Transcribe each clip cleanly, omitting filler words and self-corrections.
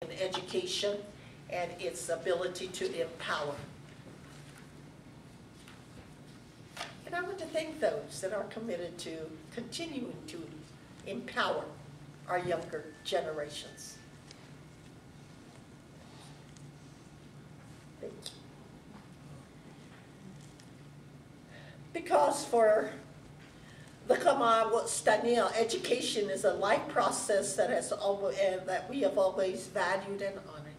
in education and its ability to empower. And I want to thank those that are committed to continuing to empower our younger generations. Thank you. Because for the Stein, education is a life process that has always, that we have always valued and honored.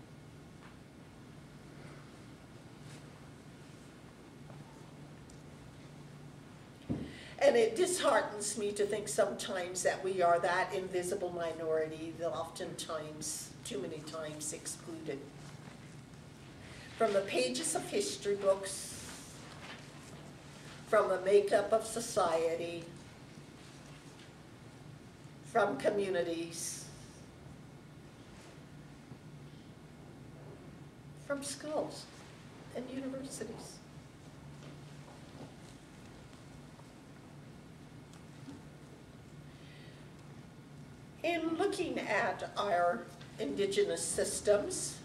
And it disheartens me to think sometimes that we are that invisible minority that oftentimes, too many times, excluded. From the pages of history books, from the makeup of society, from communities, from schools and universities. In looking at our indigenous systems,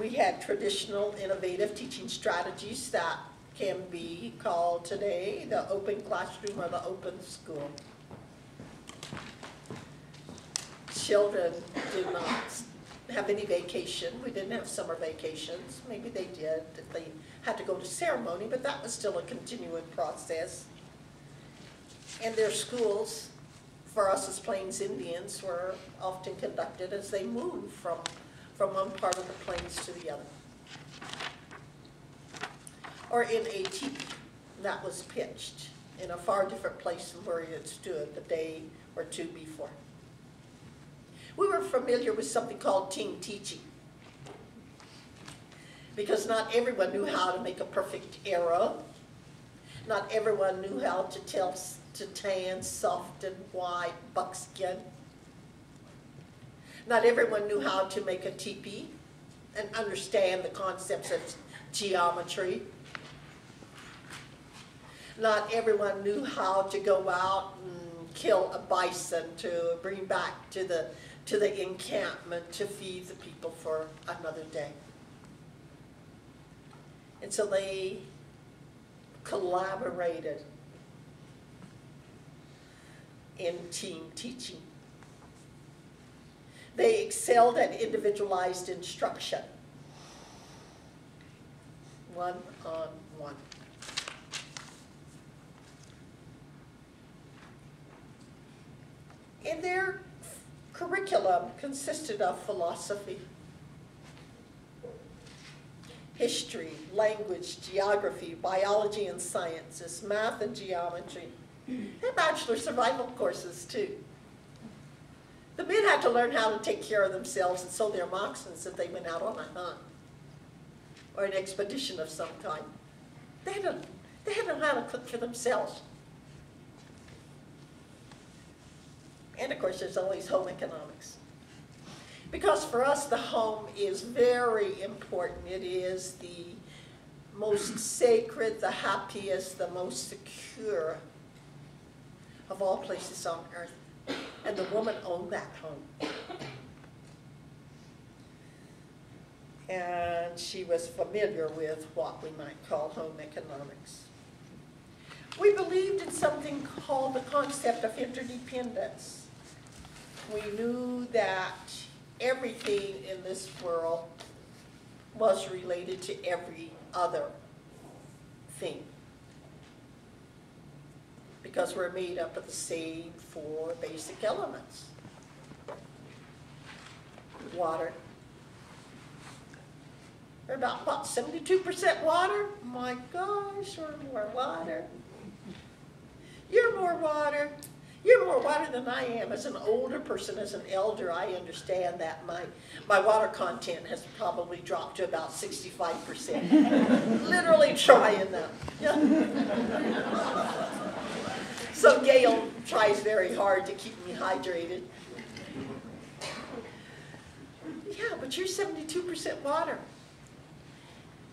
we had traditional innovative teaching strategies that can be called today the open classroom or the open school. Children did not have any vacation. We didn't have summer vacations. Maybe they did if they had to go to ceremony, but that was still a continuing process. And their schools, for us as Plains Indians, were often conducted as they moved from one part of the plains to the other. Or in a teepee that was pitched in a far different place than where it stood the day or two before. We were familiar with something called team teaching, because not everyone knew how to make a perfect arrow. Not everyone knew how to tan soft and white buckskin. Not everyone knew how to make a teepee and understand the concepts of geometry. Not everyone knew how to go out and kill a bison to bring back to the encampment to feed the people for another day. And so they collaborated in team teaching. They excelled at individualized instruction, one-on-one. And their curriculum consisted of philosophy, history, language, geography, biology and sciences, math and geometry, and bachelor survival courses too. The men had to learn how to take care of themselves and sew their moccasins if they went out on a hunt or an expedition of some kind. They had to know how to cook for themselves. And of course, there's always home economics. Because for us, the home is very important. It is the most sacred, the happiest, the most secure of all places on earth. And the woman owned that home. And she was familiar with what we might call home economics. We believed in something called the concept of interdependence. We knew that everything in this world was related to every other thing, because we're made up of the same four basic elements. Water. We're about, what, 72% water? My gosh, we're more water. You're more water. You're more water than I am. As an older person, as an elder, I understand that my water content has probably dropped to about 65%. Literally trying that. Yeah. So Gail tries very hard to keep me hydrated. Yeah, but you're 72% water.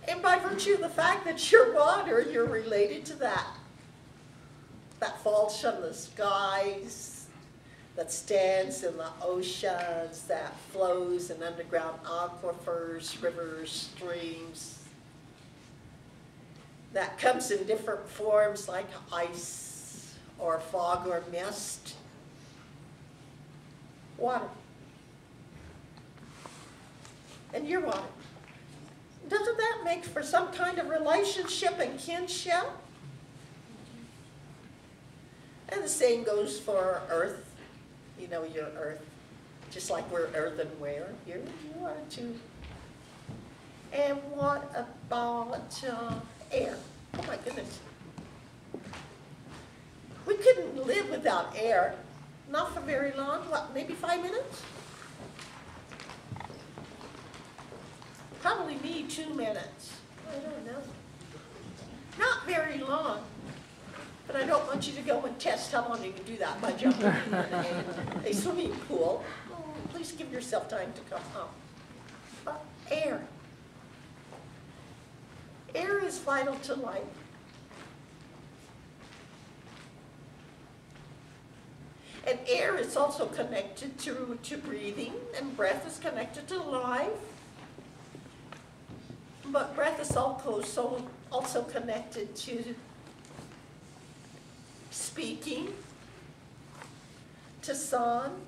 And by virtue of the fact that you're water, you're related to that. That falls from the skies, that stands in the oceans, that flows in underground aquifers, rivers, streams, that comes in different forms like ice or fog or mist. Water. And you're water. Doesn't that make for some kind of relationship and kinship? And the same goes for earth. You know, you're earth. Just like we're earthenware. You are too. And what about air? Oh my goodness. We couldn't live without air. Not for very long. What, maybe 5 minutes? Probably me 2 minutes. I don't know. Not very long. But I don't want you to go and test how long you can do that by jumping in a swimming pool. Oh, please give yourself time to come home. But air. Air is vital to life. And air is also connected to breathing, and breath is connected to life. But breath is also connected to speaking, to song,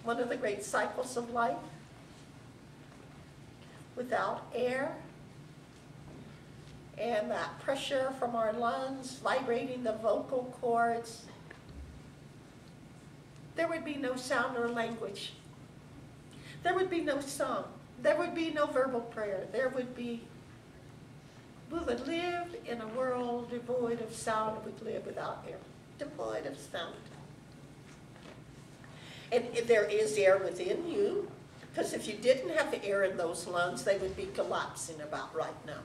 one of the great cycles of life. Without air, and that pressure from our lungs vibrating the vocal cords, there would be no sound or language. There would be no song. There would be no verbal prayer. We would live in a world devoid of sound. We would live without air, devoid of sound. And there is air within you, because if you didn't have the air in those lungs, they would be collapsing about right now.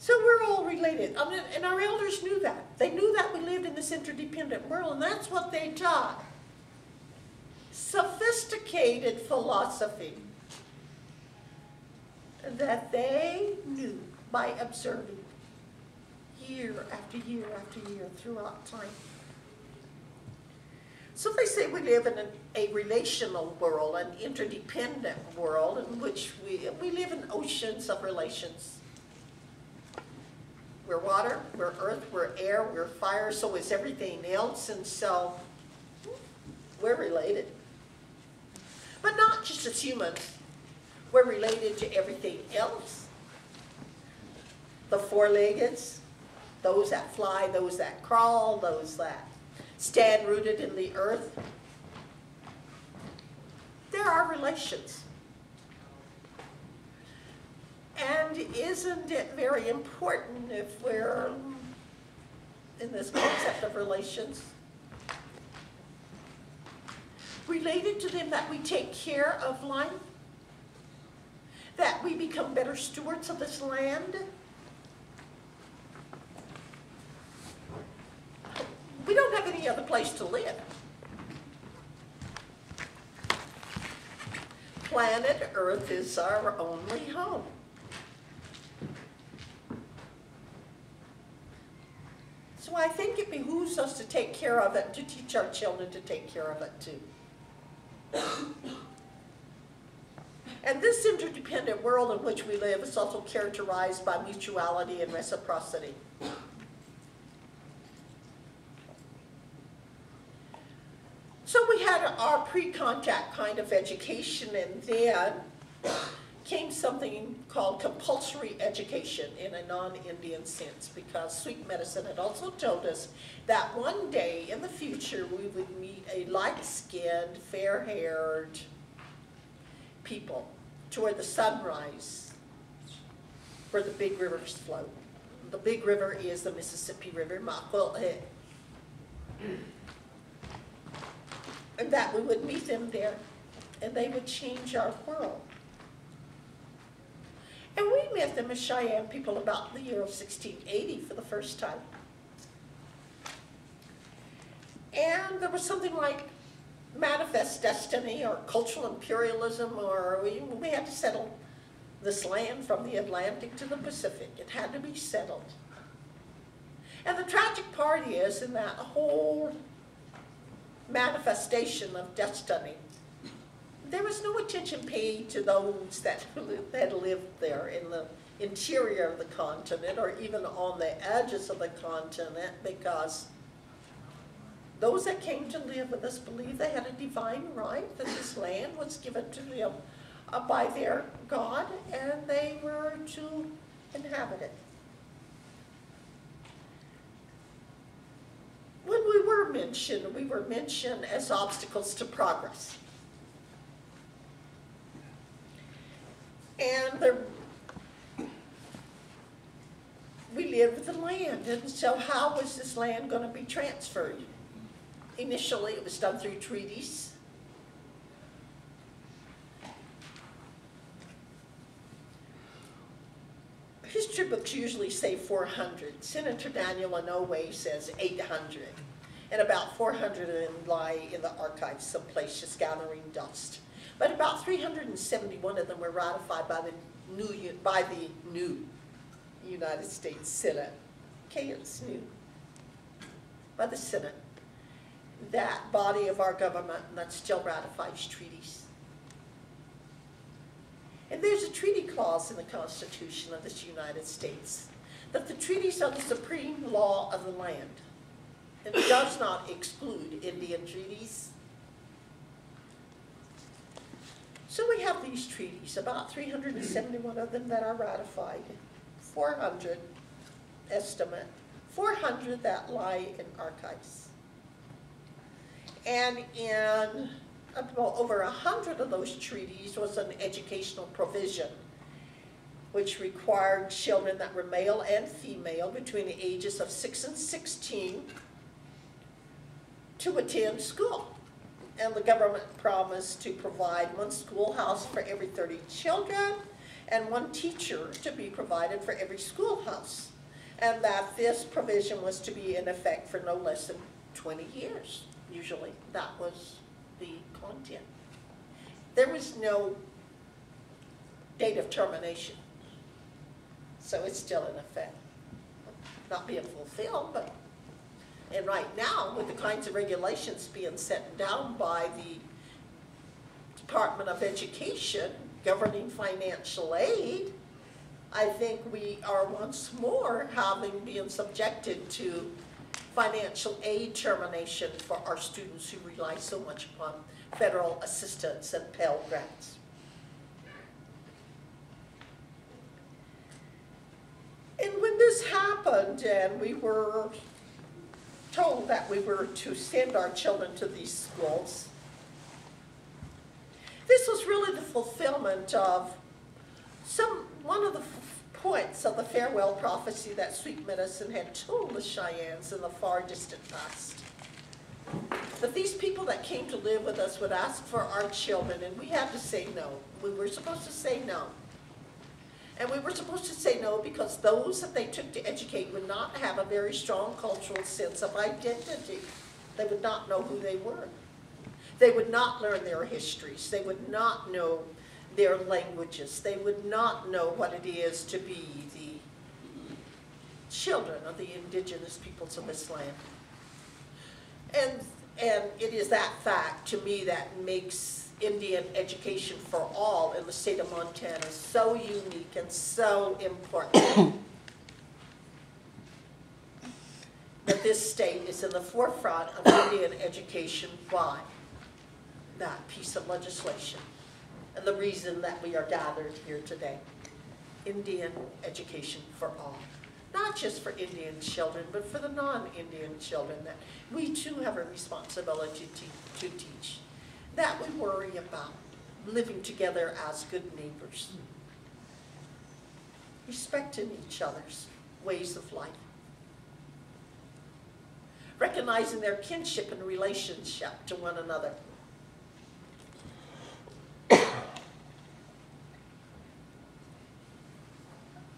So we're all related, and our elders knew that. They knew that we lived in this interdependent world, and that's what they taught. Sophisticated philosophy that they knew by observing year after year after year throughout time. So they say we live in a relational world, an interdependent world in which we live in oceans of relations. We're water, we're earth, we're air, we're fire, so is everything else, and so we're related. But not just as humans, we're related to everything else. The four-leggeds, those that fly, those that crawl, those that stand rooted in the earth. There are relations. And isn't it very important if we're in this concept of relations? Related to them, that we take care of life, that we become better stewards of this land. We don't have any other place to live. Planet Earth is our only home. So I think it behooves us to take care of it, to teach our children to take care of it too. And this interdependent world in which we live is also characterized by mutuality and reciprocity. So we had our pre-contact kind of education, and then came something called compulsory education in a non-Indian sense, because sweet medicine had also told us that one day in the future we would meet a light-skinned, fair-haired people toward the sunrise where the big rivers flow. The big river is the Mississippi River, and that we would meet them there, and they would change our world. And we met them as Cheyenne people about the year of 1680 for the first time. And there was something like manifest destiny or cultural imperialism, or we had to settle this land from the Atlantic to the Pacific. It had to be settled. And the tragic part is, in that whole manifestation of destiny, there was no attention paid to those that had lived there in the interior of the continent, or even on the edges of the continent, because those that came to live with us believed they had a divine right, that this land was given to them by their God, and they were to inhabit it. When we were mentioned as obstacles to progress. And we lived with the land, and so how was this land going to be transferred? Initially, it was done through treaties. History books usually say 400. Senator Daniel Inouye says 800. And about 400 of them lie in the archives someplace just gathering dust. But about 371 of them were ratified by the new United States Senate. Okay, it's new. By the Senate. That body of our government that still ratifies treaties. And there's a treaty clause in the Constitution of this United States that the treaties are the supreme law of the land. It does not exclude Indian treaties. So we have these treaties, about 371 of them that are ratified, 400 estimate, 400 that lie in archives. And in over 100 of those treaties was an educational provision which required children that were male and female between the ages of 6 and 16 to attend school. And the government promised to provide one schoolhouse for every 30 children and one teacher to be provided for every schoolhouse. And that this provision was to be in effect for no less than 20 years, usually. That was the content. There was no date of termination. So it's still in effect. Not being fulfilled, but, and right now, with the kinds of regulations being set down by the Department of Education governing financial aid, I think we are once more being subjected to financial aid termination for our students who rely so much upon federal assistance and Pell Grants. And when this happened and we were told that we were to send our children to these schools, this was really the fulfillment of one of the points of the farewell prophecy that Sweet Medicine had told the Cheyennes in the far distant past. That these people that came to live with us would ask for our children, and we had to say no. We were supposed to say no. And we were supposed to say no because those that they took to educate would not have a very strong cultural sense of identity. They would not know who they were. They would not learn their histories. They would not know their languages. They would not know what it is to be the children of the indigenous peoples of this land. And it is that fact, to me, that makes Indian education for all in the state of Montana so unique and so important. That this state is in the forefront of Indian education by that piece of legislation. And the reason that we are gathered here today. Indian education for all. Not just for Indian children, but for the non-Indian children that we too have a responsibility to teach. That we worry about living together as good neighbors. Respecting each other's ways of life. Recognizing their kinship and relationship to one another.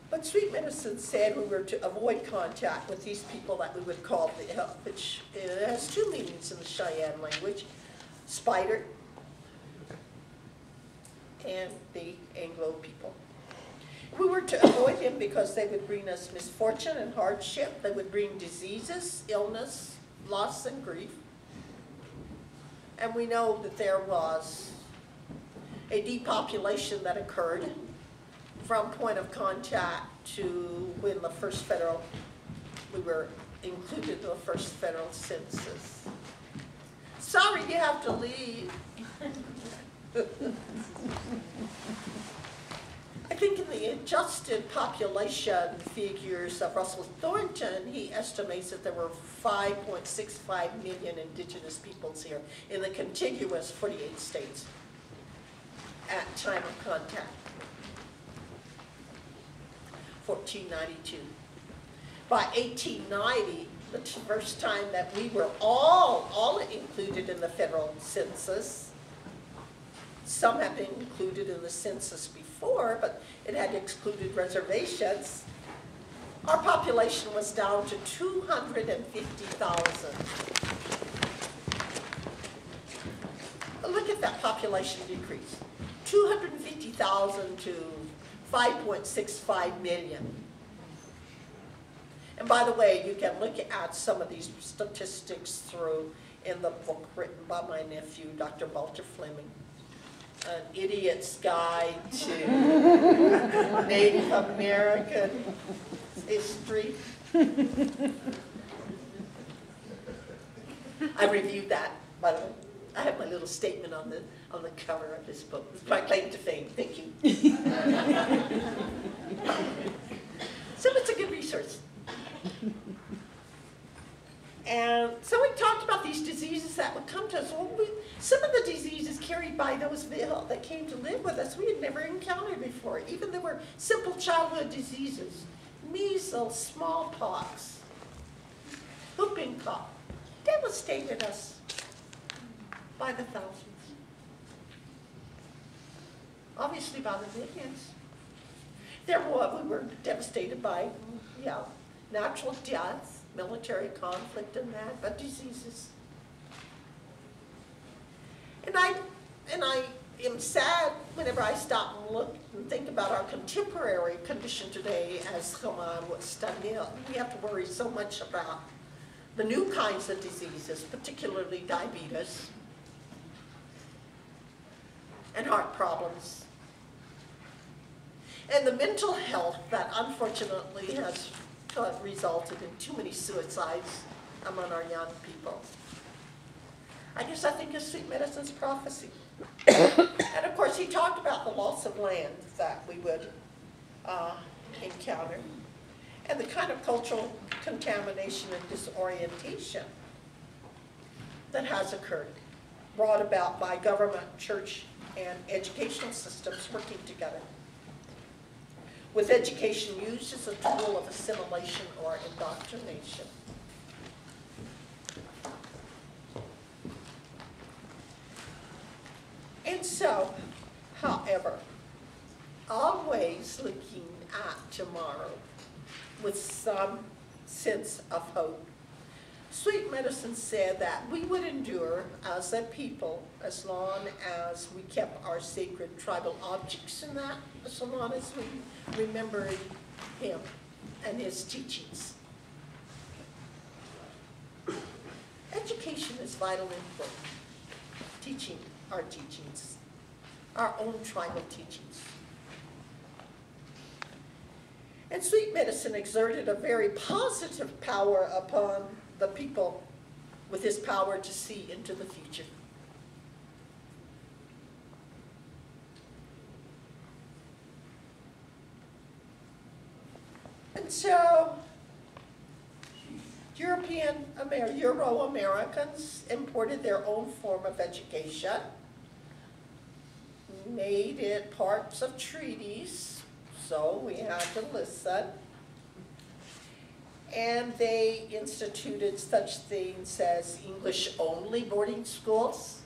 But Sweet Medicine said we were to avoid contact with these people that we would call which has two meanings in the Cheyenne language, spider and the Anglo people. We were to avoid him because they would bring us misfortune and hardship. They would bring diseases, illness, loss, and grief. And we know that there was a depopulation that occurred from point of contact to when the first federal, we were included in the first federal census. Sorry, you have to leave. I think in the adjusted population figures of Russell Thornton, he estimates that there were 5.65 million indigenous peoples here in the contiguous 48 states at time of contact, 1492. By 1890, the first time that we were all included in the federal census. Some have been included in the census before, but it had excluded reservations. Our population was down to 250,000. Look at that population decrease. 250,000 to 5.65 million. And by the way, you can look at some of these statistics through in the book written by my nephew, Dr. Walter Fleming, An Idiot's Guide to Native American History. I reviewed that, by the way. I have my little statement on the cover of this book. It's my claim to fame. Thank you. So it's a good resource. And so we talked about these diseases that would come to us. Well, some of the diseases carried by those that came to live with us we had never encountered before. Even there were simple childhood diseases. Measles, smallpox, whooping cough, devastated us by the thousands. Obviously by the millions. We were devastated by, natural death, military conflict and that, but diseases. And I am sad whenever I stop and look and think about our contemporary condition today as Jioanna was studying. We have to worry so much about the new kinds of diseases, particularly diabetes and heart problems. And the mental health that unfortunately has resulted in too many suicides among our young people. I think it's sweet medicine's prophecy. And of course, he talked about the loss of land that we would encounter and the kind of cultural contamination and disorientation that has occurred, brought about by government, church, and educational systems working together, with education used as a tool of assimilation or indoctrination. And so, however, always looking at tomorrow with some sense of hope. Sweet medicine said that we would endure as a people as long as we kept our sacred tribal objects in that, as long as we remembered him and his teachings. Education is vitally important. Teaching our teachings, our own tribal teachings. And sweet medicine exerted a very positive power upon the people with his power to see into the future. And so, Euro-Americans imported their own form of education, made it parts of treaties, so we had to listen. And they instituted such things as English-only boarding schools,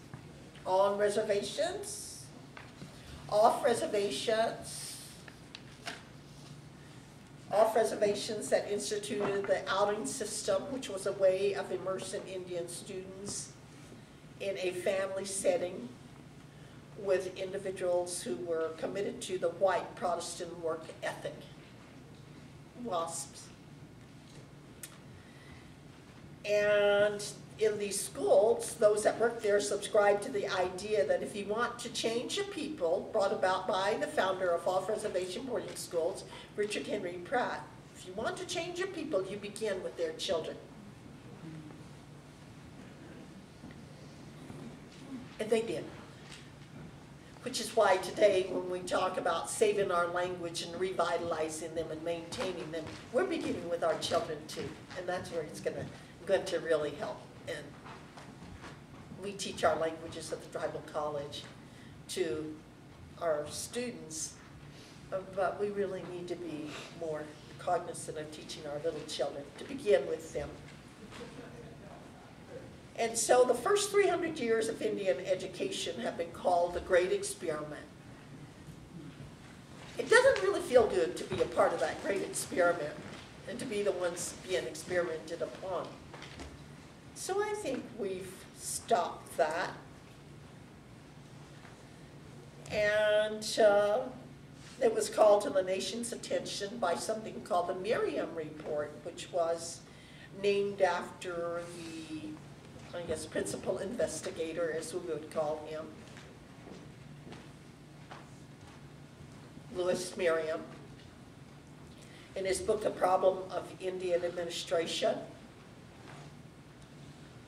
on reservations, off reservations that instituted the outing system, which was a way of immersing Indian students in a family setting with individuals who were committed to the white Protestant work ethic, WASPs. And in these schools, those that worked there subscribed to the idea that if you want to change a people, brought about by the founder of off-reservation boarding schools, Richard Henry Pratt, if you want to change a people, you begin with their children. And they did. Which is why today, when we talk about saving our language and revitalizing them and maintaining them, we're beginning with our children too. And that's where it's going to really help. And we teach our languages at the Tribal College to our students, but we really need to be more cognizant of teaching our little children, to begin with them. And so the first 300 years of Indian education have been called the Great Experiment. It doesn't really feel good to be a part of that great experiment and to be the ones being experimented upon. So I think we've stopped that. And it was called to the nation's attention by something called the Merriam Report, which was named after the, I guess, principal investigator, as we would call him, Lewis Merriam, in his book, The Problem of Indian Administration.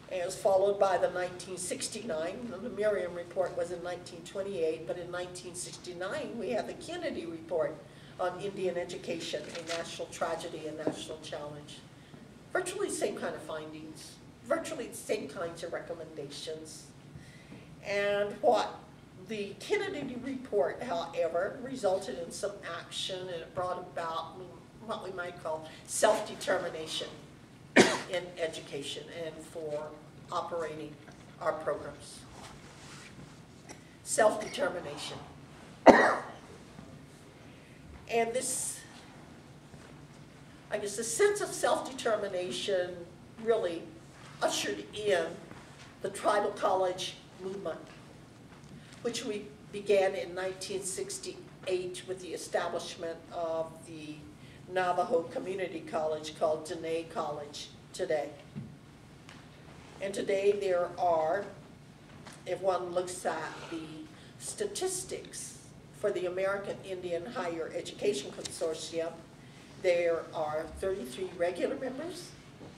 And it was followed by the 1969, the Merriam Report was in 1928, but in 1969 we had the Kennedy Report on Indian Education, a national tragedy, a national challenge. Virtually the same kind of findings, virtually the same kinds of recommendations. And what the Kennedy Report, however, resulted in some action, and it brought about what we might call self-determination in education and for operating our programs. Self-determination. And this, I guess, the sense of self-determination really ushered in the Tribal College movement, which we began in 1968 with the establishment of the Navajo Community College called Dene College today. And today there are, if one looks at the statistics for the American Indian Higher Education Consortium, there are 33 regular members,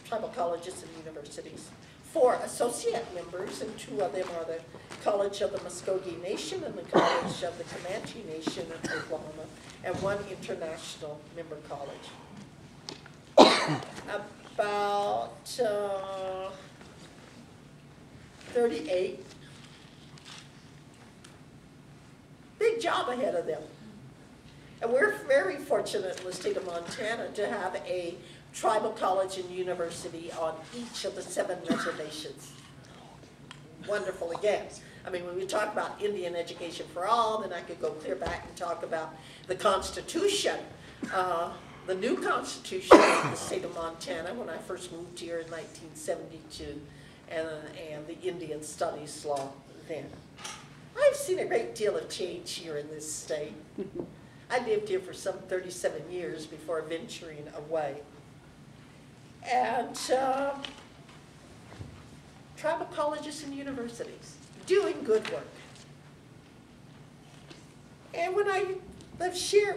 tribal colleges and universities, 4 associate members, and 2 of them are the College of the Muskogee Nation and the College of the Comanche Nation in Oklahoma, and 1 international member college. About 38. Big job ahead of them. And we're very fortunate in the state of Montana to have a tribal college and university on each of the 7 reservations. Wonderful again. I mean, when we talk about Indian education for all, then I could go clear back and talk about the Constitution, the new Constitution of the state of Montana when I first moved here in 1972, and the Indian Studies law then. I've seen a great deal of change here in this state. I lived here for some 37 years before venturing away. And tribal colleges and universities doing good work. And when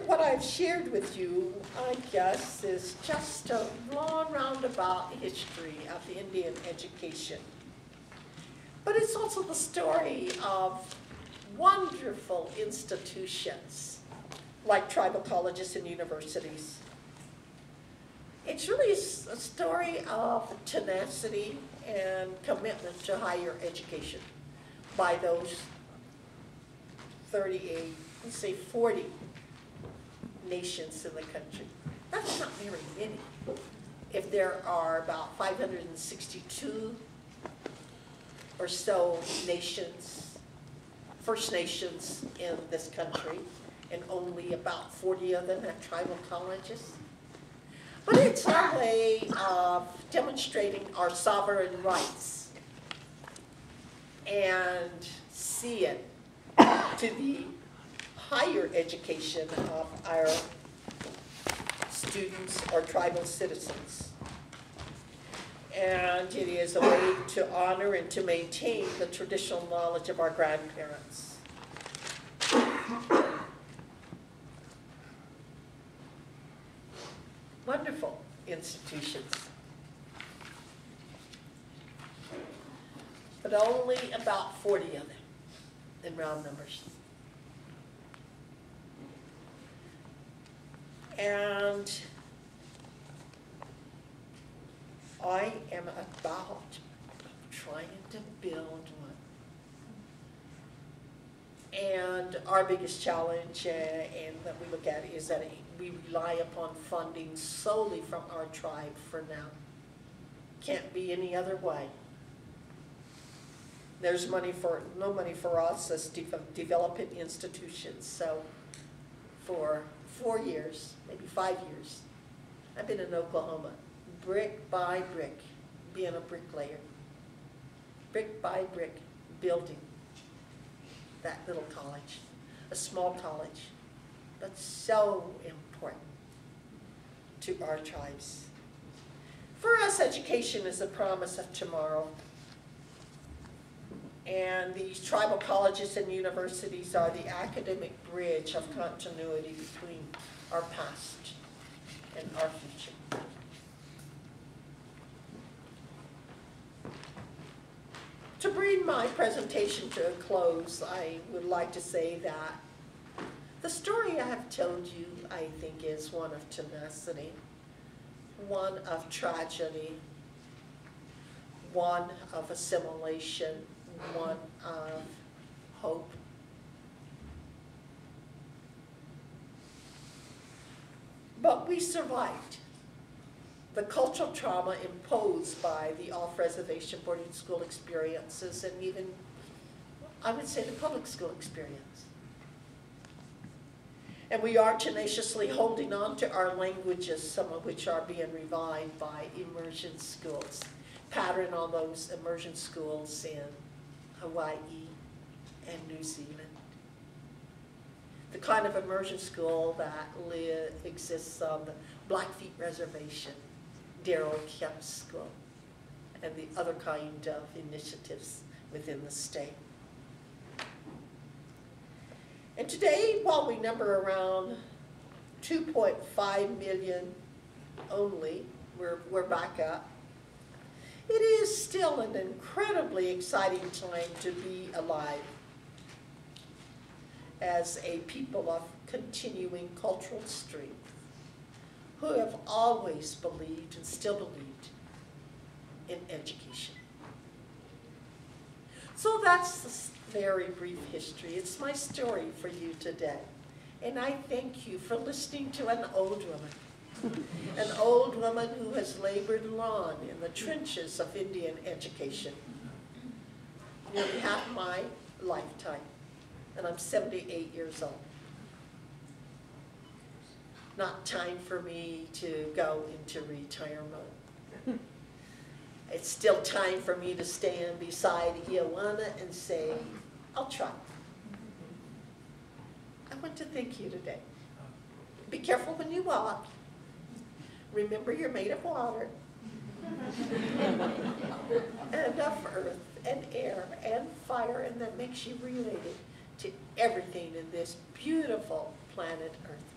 what I've shared with you, I guess, is just a long roundabout history of the Indian education. But it's also the story of wonderful institutions like tribal colleges and universities. It's really a story of tenacity and commitment to higher education by those 38, let's say 40 nations in the country. That's not very many. If there are about 562 or so nations, First Nations in this country, and only about 40 of them have tribal colleges. But it's our way of demonstrating our sovereign rights and see it to the higher education of our students or tribal citizens. And it is a way to honor and to maintain the traditional knowledge of our grandparents. Wonderful institutions. But only about 40 of them in round numbers. And I am about trying to build one. And our biggest challenge and that we look at is that we rely upon funding solely from our tribe for now. Can't be any other way. There's no money for us as developing institutions. So for 4 years, maybe 5 years, I've been in Oklahoma, brick by brick, being a bricklayer. Brick by brick, building that little college, a small college, but so important to our tribes. For us, education is the promise of tomorrow. And these tribal colleges and universities are the academic bridge of continuity between our past and our future. To bring my presentation to a close, I would like to say that the story I have told you, I think, is one of tenacity, one of tragedy, one of assimilation, one of hope. But we survived the cultural trauma imposed by the off-reservation boarding school experiences and even, I would say, the public school experience. And we are tenaciously holding on to our languages, some of which are being revived by immersion schools, pattern on those immersion schools in Hawaii and New Zealand. The kind of immersion school that exists on the Blackfeet Reservation, Darrell Kemp School, and the other kind of initiatives within the state. And today, while we number around 2.5 million only, we're back up, it is still an incredibly exciting time to be alive as a people of continuing cultural strength who have always believed and still believed in education. So that's a very brief history. It's my story for you today. And I thank you for listening to an old woman. An old woman who has labored long in the trenches of Indian education. Nearly half my lifetime. And I'm 78 years old. Not time for me to go into retirement. It's still time for me to stand beside Jioanna and say, I'll try. I want to thank you today. Be careful when you walk. Remember you're made of water and of earth and air and fire, and that makes you related to everything in this beautiful planet Earth.